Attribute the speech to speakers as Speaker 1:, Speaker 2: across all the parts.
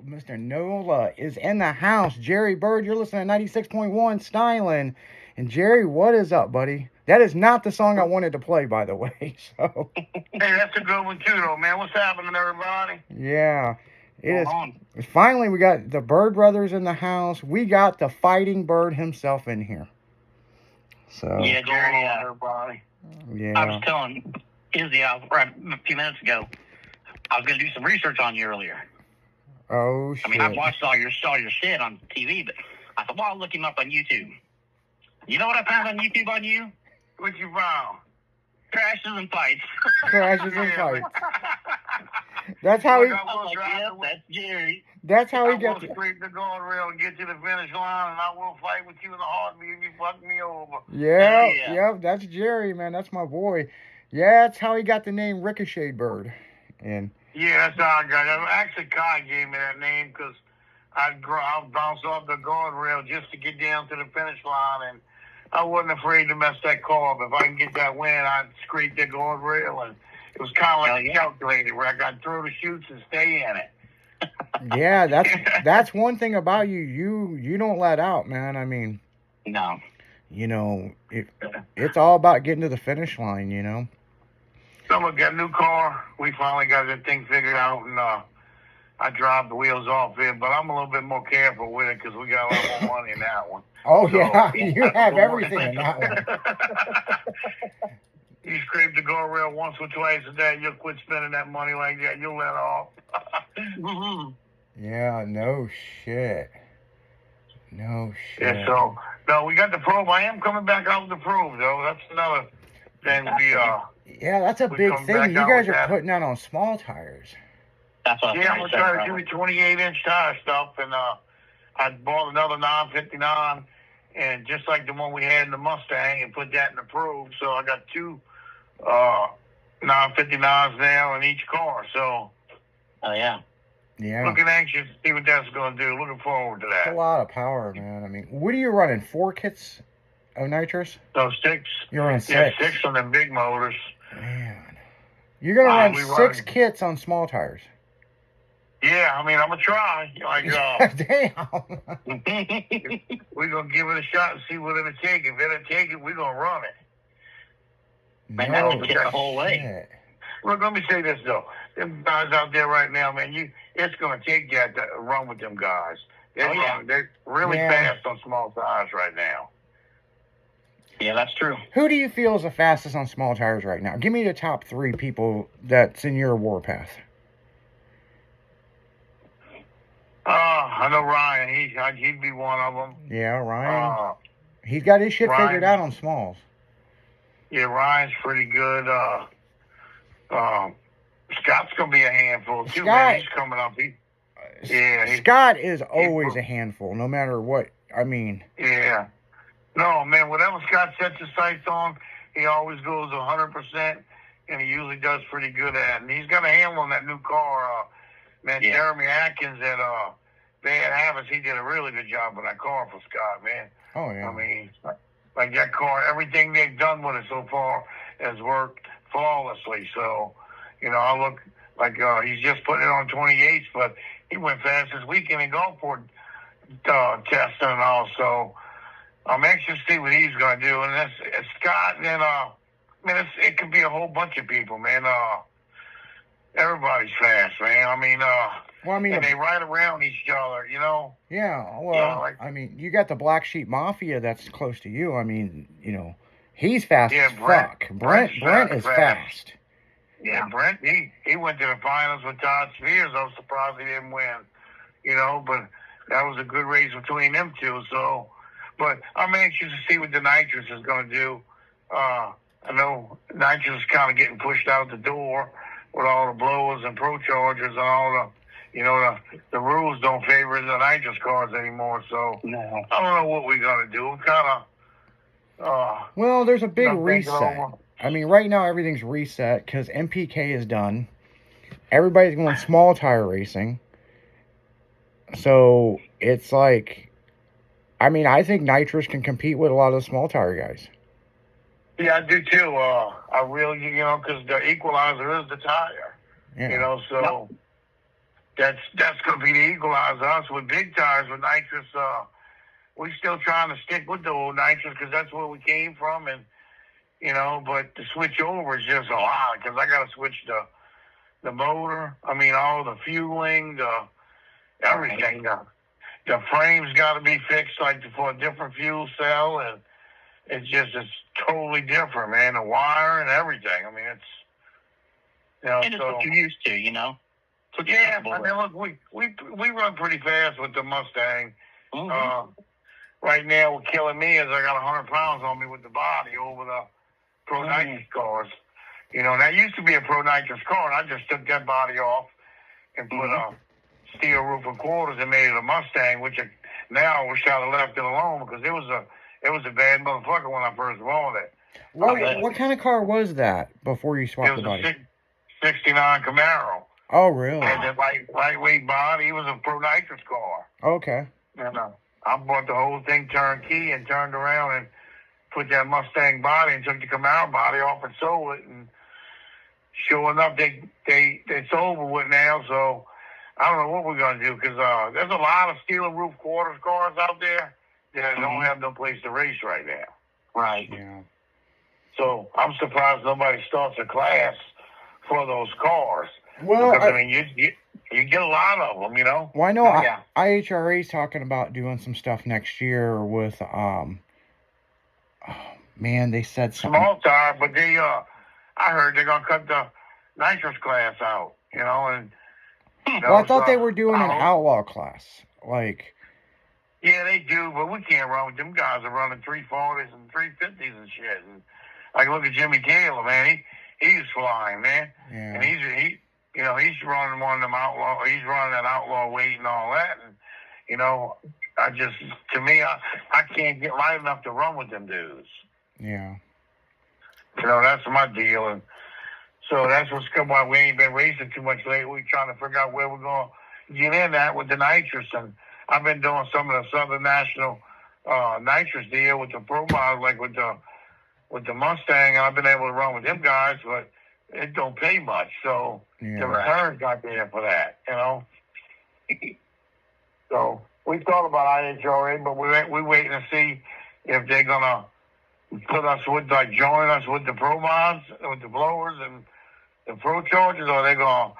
Speaker 1: Mr. Nola is in the house. Jerry Bird, you're listening to 96.1 Styling. And Jerry, what is up, buddy? That is not the song I wanted to play, by the way. So.
Speaker 2: Hey, that's a good one too, though, man. What's happening, everybody?
Speaker 1: Yeah. Finally, we got the Bird brothers in the house. We got the fighting bird himself in here. So.
Speaker 2: Yeah, Jerry, everybody.
Speaker 1: Yeah.
Speaker 3: I was telling Izzy right a few minutes ago, I was going to do some research on you earlier.
Speaker 1: Oh, shit.
Speaker 3: I mean, I've watched all your shit on TV, but I thought, well, I'll look him up on YouTube. You know what I found on YouTube on you?
Speaker 2: What you found?
Speaker 3: Crashes and fights.
Speaker 1: Crashes and fights. That's how he.
Speaker 3: That's Jerry.
Speaker 1: That's how he
Speaker 2: gets
Speaker 1: it.
Speaker 2: I will scrape the guardrail and get to the finish line, and I will fight with you in the heartbeat if you fuck me over.
Speaker 1: Yeah, that's Jerry, man. That's my boy. Yeah, that's how he got the name Ricochet Bird. And
Speaker 2: yeah, that's how I got it. Actually, Kai gave me that name because I'd bounce off the guardrail just to get down to the finish line, and I wasn't afraid to mess that car up. If I can get that win, I'd scrape the guardrail, and it was kind of like a calculator where I got through the chutes and stay in it.
Speaker 1: Yeah, that's one thing about you. You don't let out, man. I mean,
Speaker 3: no.
Speaker 1: You know, it's all about getting to the finish line, you know.
Speaker 2: Someone got a new car. We finally got that thing figured out, and I dropped the wheels off it, but I'm a little bit more careful with it because we got a lot more money in that one.
Speaker 1: Oh, so, yeah, you have everything in that one.
Speaker 2: You scrape the guardrail once or twice a day, you'll quit spending that money like that. You'll let off.
Speaker 1: Yeah, no shit. No shit.
Speaker 2: Yeah, so, no, we got the probe. I am coming back out with the probe, though. That's another thing
Speaker 1: yeah, that's a big thing. You guys are putting that on small tires.
Speaker 3: That's what
Speaker 2: I'm going to try to do the 28-inch tire stuff, and I bought another 959, and just like the one we had in the Mustang, and put that in the probe. So I got two 959s now in each car. So,
Speaker 3: oh yeah,
Speaker 2: looking anxious to see what that's going to do. Looking forward to that.
Speaker 1: That's a lot of power, man. I mean, what are you running? 4 kits of nitrous?
Speaker 2: No, 6.
Speaker 1: You're running 6.
Speaker 2: Yeah, 6 on them big motors.
Speaker 1: Man, you're gonna run 6 kits on small tires.
Speaker 2: Yeah, I mean, I'm gonna try. Like,
Speaker 1: damn.
Speaker 2: We're gonna give it a shot and see what it'll take. If it'll take it, we're gonna run it.
Speaker 3: Man, that'll get the whole way.
Speaker 2: Look, let me say this though. Them guys out there right now, man, it's gonna take that to run with them guys. They're really fast on small tires right now.
Speaker 3: Yeah, that's true.
Speaker 1: Who do you feel is the fastest on small tires right now? Give me the top 3 people that's in your warpath.
Speaker 2: I know Ryan. He'd be one of them.
Speaker 1: Yeah, Ryan. He's got his shit figured out on smalls.
Speaker 2: Yeah, Ryan's pretty good. Scott's gonna be a handful too. Man, he's coming up.
Speaker 1: Scott is always a handful, no matter what. I mean.
Speaker 2: Yeah. No, man. Whatever Scott sets his sights on, he always goes 100%, and he usually does pretty good at it. And he's got a handle on that new car. Jeremy Atkins at Bad Habits, he did a really good job with that car for Scott, man.
Speaker 1: Oh, yeah.
Speaker 2: I mean, like that car, everything they've done with it so far has worked flawlessly. So, you know, I look like he's just putting it on 28s, but he went fast this weekend in Gulfport testing and all. So I'm anxious to see what he's going to do. And that's Scott, and man, it could be a whole bunch of people, man. Everybody's fast, man. I mean, and they ride around each other, you know?
Speaker 1: Yeah, well, I mean, you got the Black Sheep Mafia that's close to you. I mean, you know, he's fast as fuck. Brent is fast.
Speaker 2: Yeah, Brent, he went to the finals with Todd Spears. I was surprised he didn't win, you know, but that was a good race between them two. So, but I'm anxious to see what the nitrous is going to do. I know nitrous is kind of getting pushed out the door with all the blowers and pro chargers and all the, you know, the rules don't favor the nitrous cars anymore. So I don't know what we're gonna do. I'm kind of.
Speaker 1: Well, there's a big reset. I mean, right now everything's reset because MPK is done. Everybody's going small tire racing. So it's like, I mean, I think nitrous can compete with a lot of the small tire guys.
Speaker 2: Yeah, I do too. I really, you know, because the equalizer is the tire.
Speaker 1: Yeah.
Speaker 2: You know, so that's going to be the equalizer. Us with big tires with nitrous, we still trying to stick with the old nitrous because that's where we came from, and but to switch over is just a lot because I got to switch the motor. I mean, all the fueling, everything. The frame's got to be fixed like for a different fuel cell, and it's totally different, man. The wire and everything. I mean, it's
Speaker 3: And it's what you're used to, So
Speaker 2: yeah, I mean, look, we run pretty fast with the Mustang.
Speaker 3: Mm-hmm.
Speaker 2: Right now, what's killing me is I got 100 pounds on me with the body over the Pro Nitrous cars. That used to be a Pro Nitrous car, and I just took that body off and put a steel roof and quarters and made it a Mustang, which now I wish I'd have left it alone because it was a bad motherfucker when I first bought it.
Speaker 1: What kind of car was that before you swapped the
Speaker 2: It was
Speaker 1: body?
Speaker 2: a 69 Camaro.
Speaker 1: Oh, really?
Speaker 2: And that lightweight body. It was a Pro Nitrous car.
Speaker 1: Okay.
Speaker 2: And I bought the whole thing turnkey and turned around and put that Mustang body and took the Camaro body off and sold it. And sure enough, it's over with now. So I don't know what we're going to do because there's a lot of steel and roof quarters cars out there that don't have no place to race right now.
Speaker 3: Right.
Speaker 1: Yeah.
Speaker 2: So I'm surprised nobody starts a class for those cars.
Speaker 1: Well,
Speaker 2: because, I mean, you get a lot of them,
Speaker 1: Well, I know
Speaker 3: yeah.
Speaker 1: IHRA's talking about doing some stuff next year with man, they said something.
Speaker 2: Small tire, but I heard they're gonna cut the nitrous class out, and.
Speaker 1: Well, I thought they were doing an outlaw class, like.
Speaker 2: Yeah, they do, but we can't run with them guys. Are running 340s and 350s and shit. And like, look at Jimmy Taylor, man. He's flying, man.
Speaker 1: Yeah.
Speaker 2: And he's running one of them outlaw. He's running that outlaw weight and all that. And I can't get light enough to run with them dudes.
Speaker 1: Yeah.
Speaker 2: That's my deal, and so that's what's come why we ain't been racing too much lately. We're trying to figure out where we're going to get in at with the nitrous. And I've been doing some of the Southern National nitrous deal with the Pro Mod, like with the Mustang, and I've been able to run with them guys, but it don't pay much. So the return's not there for that, So we thought about IHRA, but we're waiting to see if they're gonna join us with the Pro Mods, with the blowers and the Pro Chargers, or they're gonna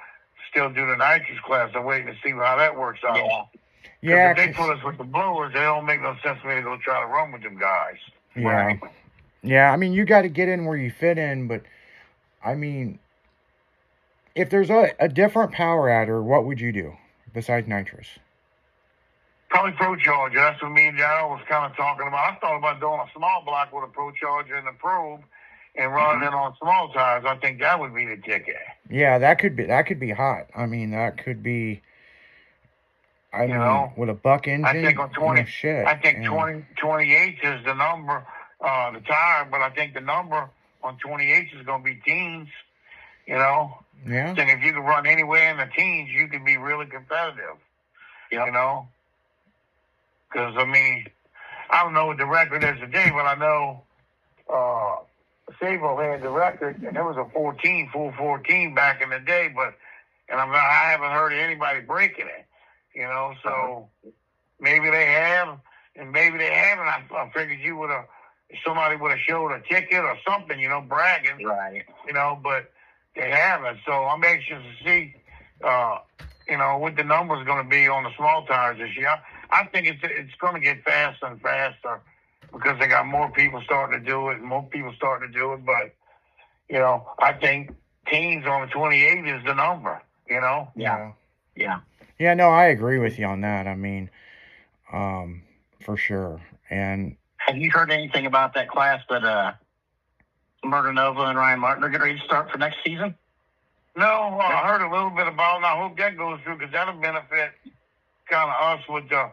Speaker 2: still do the nitrous class. I'm waiting to see how that works out.
Speaker 1: Yeah.
Speaker 2: If they put us with the blowers, they don't make no sense for me to go try to run with them guys.
Speaker 1: Yeah.
Speaker 2: Right?
Speaker 1: Yeah, I mean, you got to get in where you fit in, but, I mean, if there's a different power adder, what would you do besides nitrous?
Speaker 2: Probably Pro Charger. That's what me and Darryl was kind of talking about. I thought about doing a small block with a Pro Charger and a probe and running it on small tires. I think that would be the ticket.
Speaker 1: Yeah, that could be hot. I mean, that could be... I mean, with a buck engine,
Speaker 2: I think on 20,
Speaker 1: shit.
Speaker 2: I think 28 is the number, the tire, but I think the number on 28 is going to be teens,
Speaker 1: Yeah.
Speaker 2: I think if you can run anywhere in the teens, you can be really competitive, Because, I mean, I don't know what the record is today, but I know Sabo had the record, and it was a 14 back in the day, and I haven't heard of anybody breaking it. So maybe they have, and maybe they haven't. I figured somebody would have showed a ticket or something, bragging.
Speaker 3: Right.
Speaker 2: But they haven't. So I'm anxious to see, what the number's going to be on the small tires this year. I think it's going to get faster and faster because they got more people starting to do it and more people starting to do it. But, I think teens on the 28 is the number,
Speaker 3: Yeah.
Speaker 1: Yeah. Yeah, no, I agree with you on that. I mean, for sure. And
Speaker 3: have you heard anything about that class that Murder Nova and Ryan Martin are getting ready to start for next season?
Speaker 2: No, I heard a little bit about it, and I hope that goes through because that'll benefit kind of us with the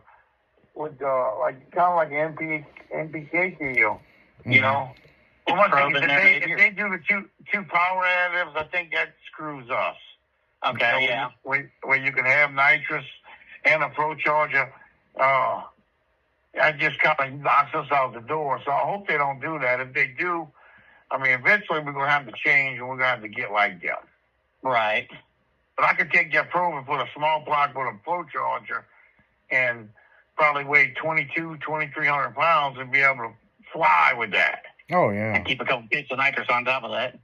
Speaker 2: NPK deal, Well, one thing, if they do the two power additives, I think that screws us.
Speaker 3: Okay, yeah.
Speaker 2: Where you can have nitrous and a Pro Charger, that just kind of knocks us out the door. So I hope they don't do that. If they do, I mean, eventually we're going to have to change and we're going to have to get like them.
Speaker 3: Right.
Speaker 2: But I could take that probe and put a small block with a flow charger and probably weigh 2,300 pounds and be able to fly with that.
Speaker 1: Oh, yeah.
Speaker 3: And keep a couple bits of nitrous on top of that.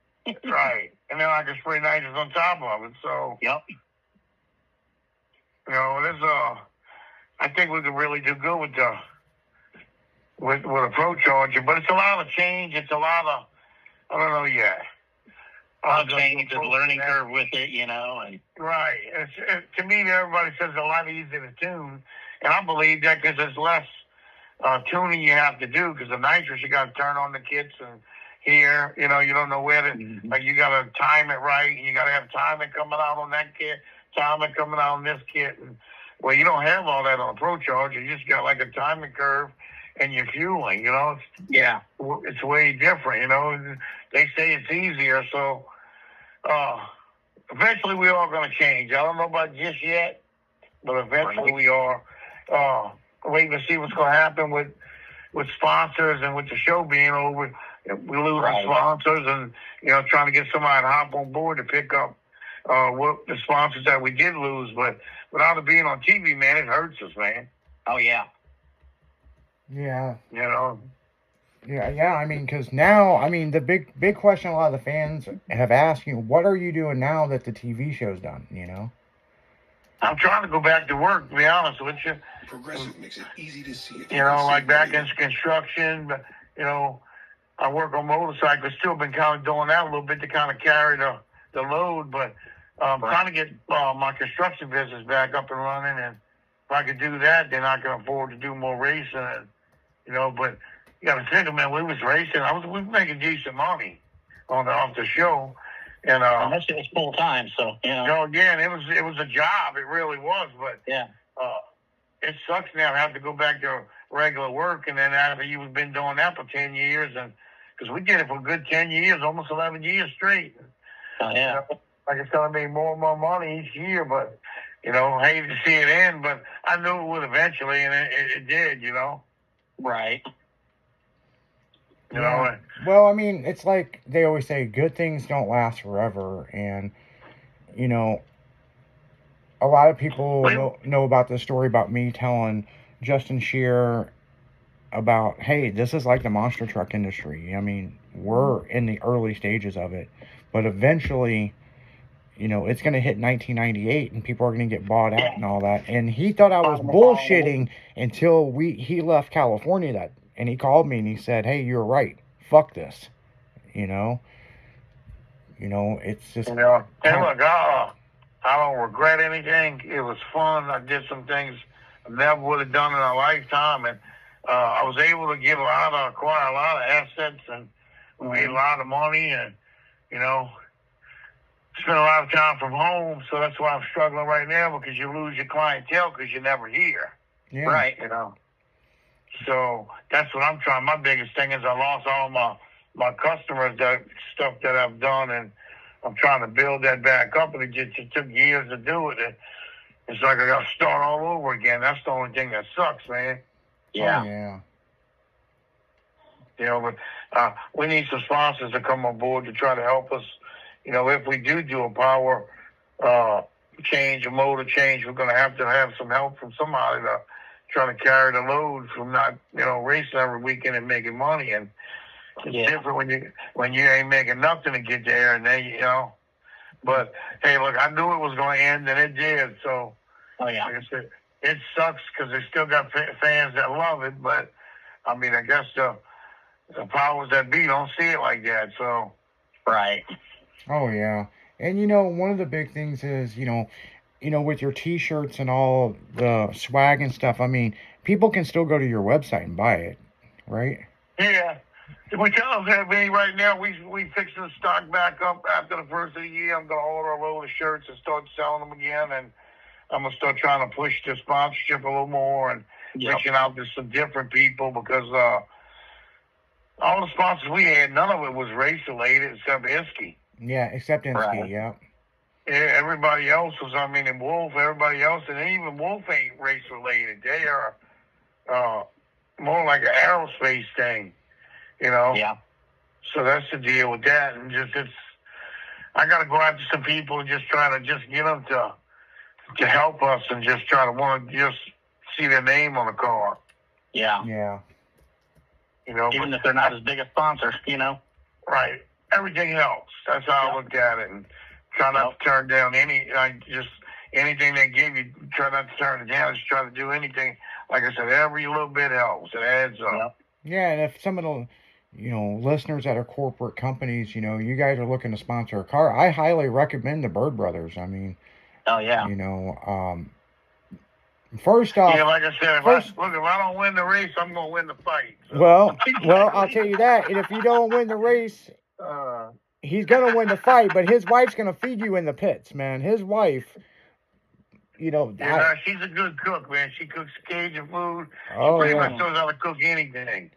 Speaker 2: Right. And then I can spray nitrous on top of it. So,
Speaker 3: Yep.
Speaker 2: I think we could really do good with a pro charger, but it's a lot of change. It's a lot of, I don't know yet.
Speaker 3: A lot of change, a learning curve with it, and
Speaker 2: right. To me, everybody says it's a lot easier to tune, and I believe that because there's less tuning you have to do. Because the nitrous you got to turn on the kits and here, you don't know where to. Like you got to time it right, and you got to have timing coming out on that kit, timing coming out on this kit, and well, you don't have all that on a pro charger. You just got like a timing curve, and you're fueling. It's way different. They say it's easier, so eventually we are going to change. I don't know about just yet, but eventually we are. Waiting to see what's going to happen with sponsors and with the show being over. We lose sponsors and, trying to get somebody to hop on board to pick up what the sponsors that we did lose. But without it being on TV, man, it hurts us, man.
Speaker 3: Oh, yeah.
Speaker 1: Yeah.
Speaker 2: Yeah,
Speaker 1: I mean, because now, the big question a lot of the fans have asked you, what are you doing now that the TV show's done,
Speaker 2: I'm trying to go back to work, to be honest with you.
Speaker 4: Progressive makes it easy to see it.
Speaker 2: Like back in construction, but, I work on motorcycles, still been kind of doing that a little bit to kind of carry the load, but trying to get my construction business back up and running, and if I could do that, then I can afford to do more racing, but you got to think, man, we was racing. We was making decent money off the show. And
Speaker 3: that's just full time, so
Speaker 2: again, it was a job. It really was, but
Speaker 3: yeah,
Speaker 2: it sucks now to have to go back to regular work, and then after you've been doing that for 10 years, and because we did it for a good 10 years, almost 11 years straight.
Speaker 3: Yeah.
Speaker 2: Like it's gonna be more and more money each year, but hate to see it end, but I knew it would eventually, and it did.
Speaker 3: Right.
Speaker 1: Well, it's like they always say, good things don't last forever, and a lot of people know about the story about me telling Justin Shear about, hey, this is like the monster truck industry. We're in the early stages of it, but eventually, it's going to hit 1998, and people are going to get bought out and all that. And he thought I was bullshitting until he left California and he called me and he said, hey, you're right. Fuck this. It's just.
Speaker 2: Hey, look, I don't regret anything. It was fun. I did some things I never would have done in a lifetime, and I was able to acquire a lot of assets, and we made a lot of money, and spent a lot of time from home. So that's why I'm struggling right now, because you lose your clientele because you're never here.
Speaker 1: Yeah.
Speaker 3: Right.
Speaker 2: So that's what I'm trying. My biggest thing is I lost all my customers, that stuff that I've done, and I'm trying to build that back up, and it took years to do it. It's like I got to start all over again. That's the only thing that sucks, man.
Speaker 3: Yeah.
Speaker 1: Oh,
Speaker 2: But we need some sponsors to come on board to try to help us. If we do a power change, a motor change, we're going to have some help from somebody to try to carry the load from not, racing every weekend and making money. And it's different when you ain't making nothing to get there, and then But hey, look, I knew it was going to end, and it did. So,
Speaker 3: like
Speaker 2: I said, it sucks because they still got fans that love it. But I guess the powers that be don't see it like that. So,
Speaker 3: right.
Speaker 1: Oh, yeah. And, one of the big things is, with your T-shirts and all the swag and stuff, people can still go to your website and buy it, right?
Speaker 2: Yeah. We tell them that right now we fixing the stock back up after the first of the year. I'm going to order a load of shirts and start selling them again, and I'm going to start trying to push the sponsorship a little more and reaching out to some different people, because all the sponsors we had, none of it was race related except Isky.
Speaker 1: Yeah, except Insky, yeah.
Speaker 2: Yeah, everybody else was, and Wolf, everybody else, and even Wolf ain't race related. They are more like an aerospace thing,
Speaker 3: Yeah.
Speaker 2: So that's the deal with that, and I got to go after some people and just try to just get them to help us and just try to want to just see their name on the car.
Speaker 3: Yeah.
Speaker 1: Yeah.
Speaker 2: You know,
Speaker 3: Even if they're not as big a sponsor, you know.
Speaker 2: right. Everything helps. That's how I looked at it, and try not to turn down anything they give you. Try not to turn it down. Just try to do anything. Like I said, every little bit helps. It adds up.
Speaker 3: Yep.
Speaker 1: Yeah, and if some of the, listeners that are corporate companies, you guys are looking to sponsor a car, I highly recommend the Bird Brothers. I mean,
Speaker 3: Oh yeah.
Speaker 1: First off,
Speaker 2: Yeah, like I said, if I don't win the race, I'm gonna win the fight. So.
Speaker 1: well, I'll tell you that. And if you don't win the race, he's gonna win the fight. But his wife's gonna feed you in the pits, man. His wife,
Speaker 2: yeah, she's a good cook, man. She cooks Cajun food. She
Speaker 1: Oh,
Speaker 2: pretty
Speaker 1: yeah.
Speaker 2: much knows how to cook anything.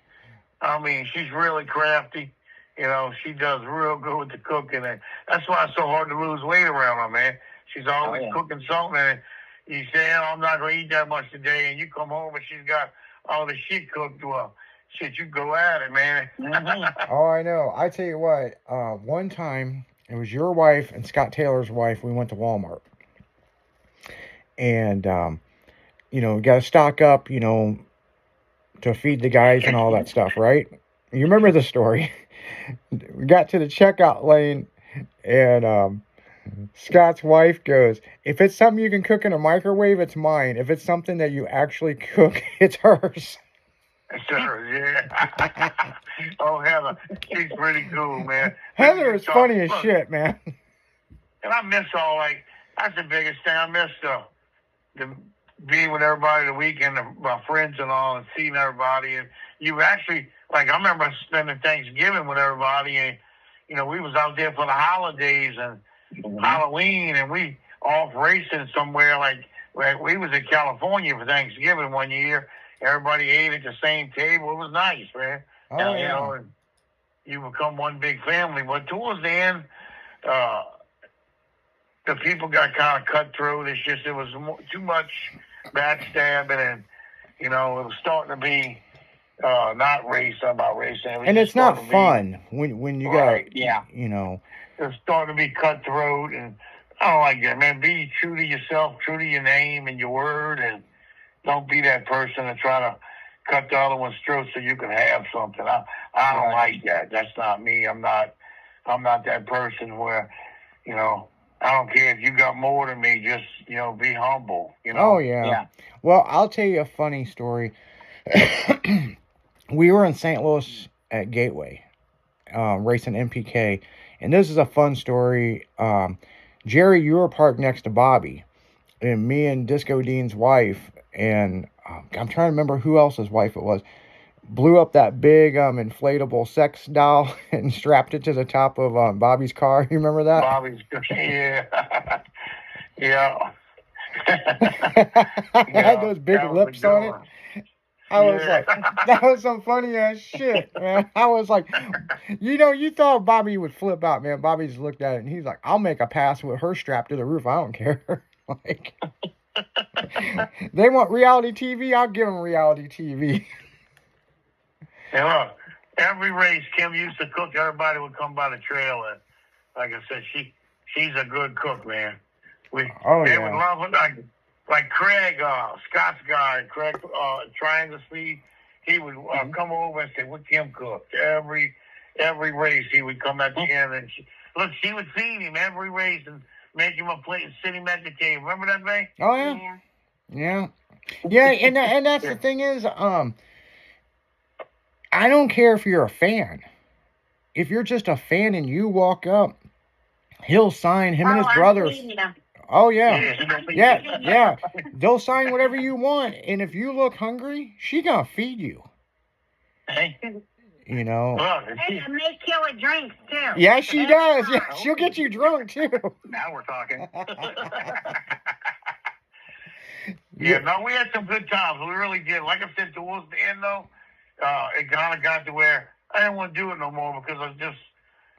Speaker 2: I mean, she's really crafty. She does real good with the cooking, and that's why it's so hard to lose weight around her, man. She's always cooking something, and you say, "Oh, I'm not going to eat that much today," and you come home and she's got all the shit cooked. Well, shit, you go at it, man.
Speaker 1: Oh, I know. I tell you what, one time, it was your wife and Scott Taylor's wife, we went to Walmart. And, we got to stock up, to feed the guys and all that stuff, right? You remember the story? We got to the checkout lane, and Scott's wife goes, "If it's something you can cook in a microwave, it's mine. If it's something that you actually cook, it's hers."
Speaker 2: Sure, yeah. Oh, Heather, she's pretty cool, man.
Speaker 1: Heather is funny as shit, man.
Speaker 2: And I miss that's the biggest thing. I miss the being with everybody the weekend, my friends and all, and seeing everybody. And you actually, I remember spending Thanksgiving with everybody, and, we was out there for the holidays and Halloween, and we off racing somewhere. We was in California for Thanksgiving one year. Everybody ate at the same table. It was nice, man.
Speaker 1: Oh,
Speaker 2: And you become one big family. But towards the end, the people got kind of cutthroat. It was too much backstabbing, and it was starting to be not about racing.
Speaker 1: And it's not fun when you got
Speaker 2: It's starting to be cutthroat, and I don't like that, man. Be true to yourself, true to your name and your word, and don't be that person to try to cut the other one's throat so you can have something. I don't like that. That's not me. I'm not that person where, I don't care if you got more than me. Just, be humble.
Speaker 1: Oh, yeah. Well, I'll tell you a funny story. We were in St. Louis at Gateway, racing MPK. And this is a fun story. Jerry, you were parked next to Bobby. And me and Disco Dean's wife, and I'm trying to remember who else's wife it was, blew up that big inflatable sex doll and strapped it to the top of Bobby's car. You remember that?
Speaker 2: Bobby's, yeah. Yeah.
Speaker 1: It had those big lips on it. I was like, that was some funny ass shit, man. I was like, you thought Bobby would flip out, man. Bobby just looked at it and he's like, "I'll make a pass with her strapped to the roof. I don't care." They want reality TV. I'll give them reality TV.
Speaker 2: Yeah, look, every race Kim used to cook, everybody would come by the trailer. Like I said, she's a good cook, man. They would love it. Like Craig, Scott's guy, Craig, Triangle Speed, he would come over and say, "What Kim cooked?" Every race, he would come at the end, and she would feed him every race and make him a plate and sit him at the table. Remember that thing?
Speaker 1: Oh, yeah. Yeah, and that's the thing is, I don't care if you're a fan. If you're just a fan and you walk up, he'll sign him and his brothers. Oh, yeah. Yeah. They'll sign whatever you want. And if you look hungry, she gonna feed you.
Speaker 3: Hey.
Speaker 1: You know.
Speaker 5: Hey, and make you a drink, too.
Speaker 1: Yeah, she does. Yeah, she'll get you drunk, too.
Speaker 3: Now we're talking.
Speaker 2: Yeah, no, we had some good times. We really did. Like I said, towards the end, though, it kind of got to where I didn't want to do it no more because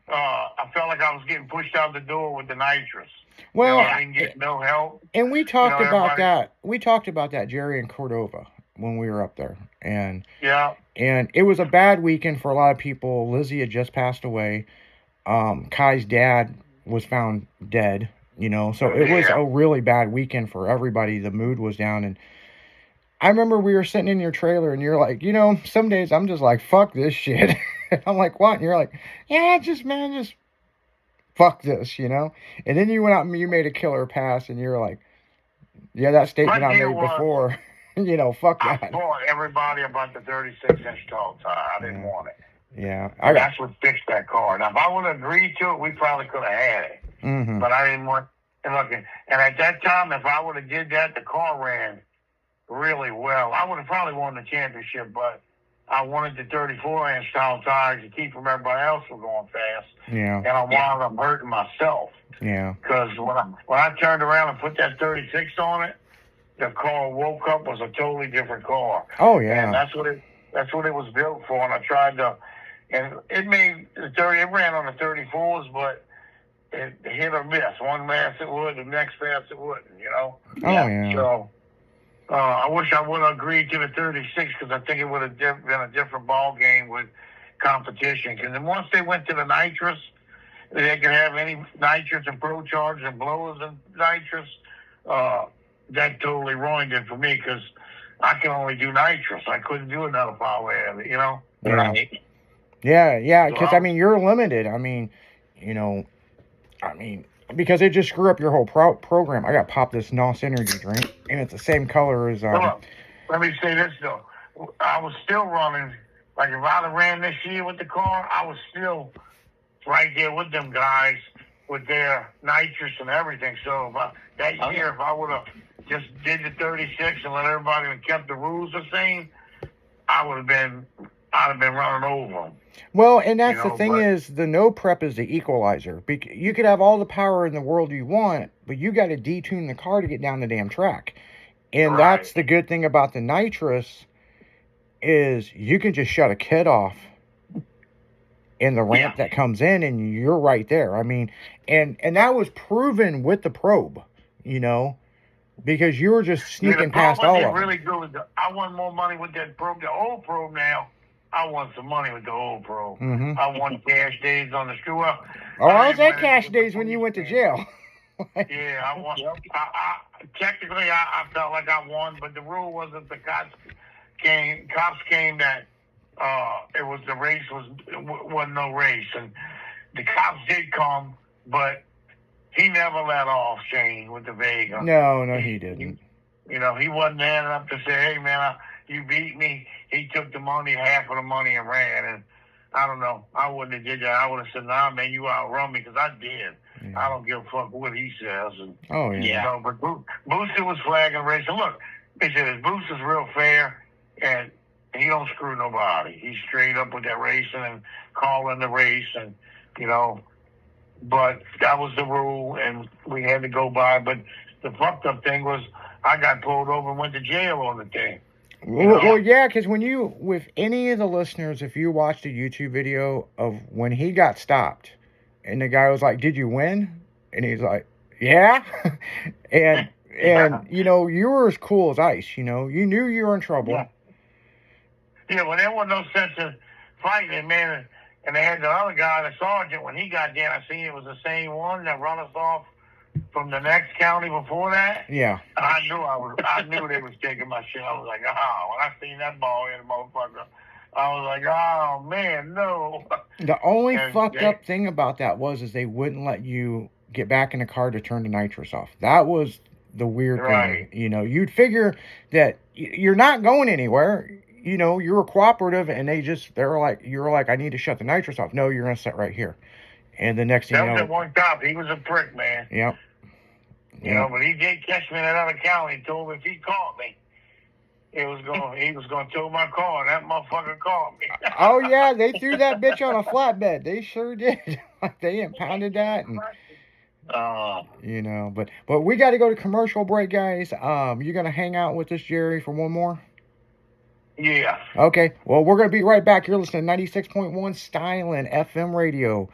Speaker 2: I felt like I was getting pushed out the door with the nitrous.
Speaker 1: Well,
Speaker 2: I didn't get no help.
Speaker 1: And we talked about that. We talked about that, Jerry, in Cordova when we were up there. And it was a bad weekend for a lot of people. Lizzie had just passed away. Kai's dad was found dead. You know, so it was a really bad weekend for everybody. The mood was down, and I remember we were sitting in your trailer, and you're like, you know, some days I'm just like, fuck this shit. And I'm like, what? And you're like, yeah, just fuck this, you know. And then you went out and you made a killer pass, and you're like, yeah, that statement I made before, you know, fuck that.
Speaker 2: I told everybody about the 36-inch tall tire. I didn't want it.
Speaker 1: Yeah,
Speaker 2: that's what fixed that car. Now, if I would have agreed to it, we probably could have had it.
Speaker 1: Mm-hmm.
Speaker 2: But I didn't want. And look, and at that time, if I would have did that, the car ran really well. I would have probably won the championship, but I wanted the 34-inch tall tires to keep from everybody else from going fast.
Speaker 1: Yeah.
Speaker 2: And I wound up hurting myself.
Speaker 1: Yeah.
Speaker 2: Because when I turned around and put that 36 on it, the car woke up was a totally different car.
Speaker 1: Oh yeah.
Speaker 2: And that's what it was built for. And I tried to, and it made the 30. It ran on the 34s, but it hit or miss. One pass it would, the next pass it wouldn't. You know.
Speaker 1: Oh yeah.
Speaker 2: So. I wish I would have agreed to the 36 because I think it would have been a different ball game with competition. Because then once they went to the nitrous, they could have any nitrous and pro charge and blowers and nitrous. That totally ruined it for me because I can only do nitrous. I couldn't do another power heavy, you know?
Speaker 1: Yeah. Yeah. Because, I mean, you're limited. I mean, you know, because it just screw up your whole program. I got popped this NOS energy drink, and it's the same color as.
Speaker 2: Let me say this though, I was still running. Like if I'd have ran this year with the car, I was still right there with them guys with their nitrous and everything. So if year, if I would have just did the 36 and let everybody have kept the rules the same, I'd have been running over them.
Speaker 1: Well, and that's the thing is, the no prep is the equalizer. You could have all the power in the world you want, but you got to detune the car to get down the damn track. And that's the good thing about the nitrous is you can just shut a kid off in the ramp that comes in, and you're right there. I mean, and that was proven with the probe, you know, because you were just sneaking past all of them.
Speaker 2: Really good. I won more money with that probe. The old probe now. I won some money with the old probe.
Speaker 1: Mm-hmm.
Speaker 2: I won cash days on the screw up.
Speaker 1: I was at cash days when you went to jail.
Speaker 2: Yeah, I won. Technically, I felt like I won, but the rule wasn't the cops came that it was the race wasn't no race, and the cops did come, but he never let off Shane with the Vega.
Speaker 1: No, he didn't.
Speaker 2: You know, he wasn't man enough to say, "Hey, man, you beat me." He took the money, half of the money, and ran. And I don't know. I wouldn't have did that. I would have said, "Nah, man, you outrun me," because I did. Yeah. I don't give a fuck what he says. And, you know, but Booster was flagging racing. Look, they said Booster's real fair, and he don't screw nobody. He's straight up with that racing and calling the race, and you know. But that was the rule, and we had to go by. But the fucked up thing was, I got pulled over and went to jail on the thing.
Speaker 1: Well, yeah, because with any of the listeners, if you watched a YouTube video of when he got stopped, and the guy was like, "Did you win?" And he's like, "Yeah," and you know, you were as cool as ice. You know, you knew you were in trouble.
Speaker 2: Yeah, well, there was no sense of fighting, man. And they had the other guy, the sergeant. When he got down, I seen it was the same one that run us off from the next county before that.
Speaker 1: Yeah.
Speaker 2: And I knew they was taking my shit. I was like, oh, when I seen that ball in the motherfucker, I was like, oh man, no.
Speaker 1: The only fucked up thing about that is they wouldn't let you get back in the car to turn the nitrous off. That was the weird thing. You know, you'd figure that you're not going anywhere. You know, you were cooperative, and you were like, I need to shut the nitrous off. No, you're gonna sit right here. And the next thing you know,
Speaker 2: that was that one cop. He was a prick, man.
Speaker 1: Yep.
Speaker 2: You know, but he did catch me in another county and told me if he caught me, he was going to tow my car, and that motherfucker caught me.
Speaker 1: Oh, yeah, they threw that bitch on a flatbed. They sure did. They impounded that. And, you know, but we got to go to commercial break, guys. You going to hang out with us, Jerry, for one more?
Speaker 2: Yeah.
Speaker 1: Okay, well, we're going to be right back. You're listening to 96.1 Stylin' FM radio.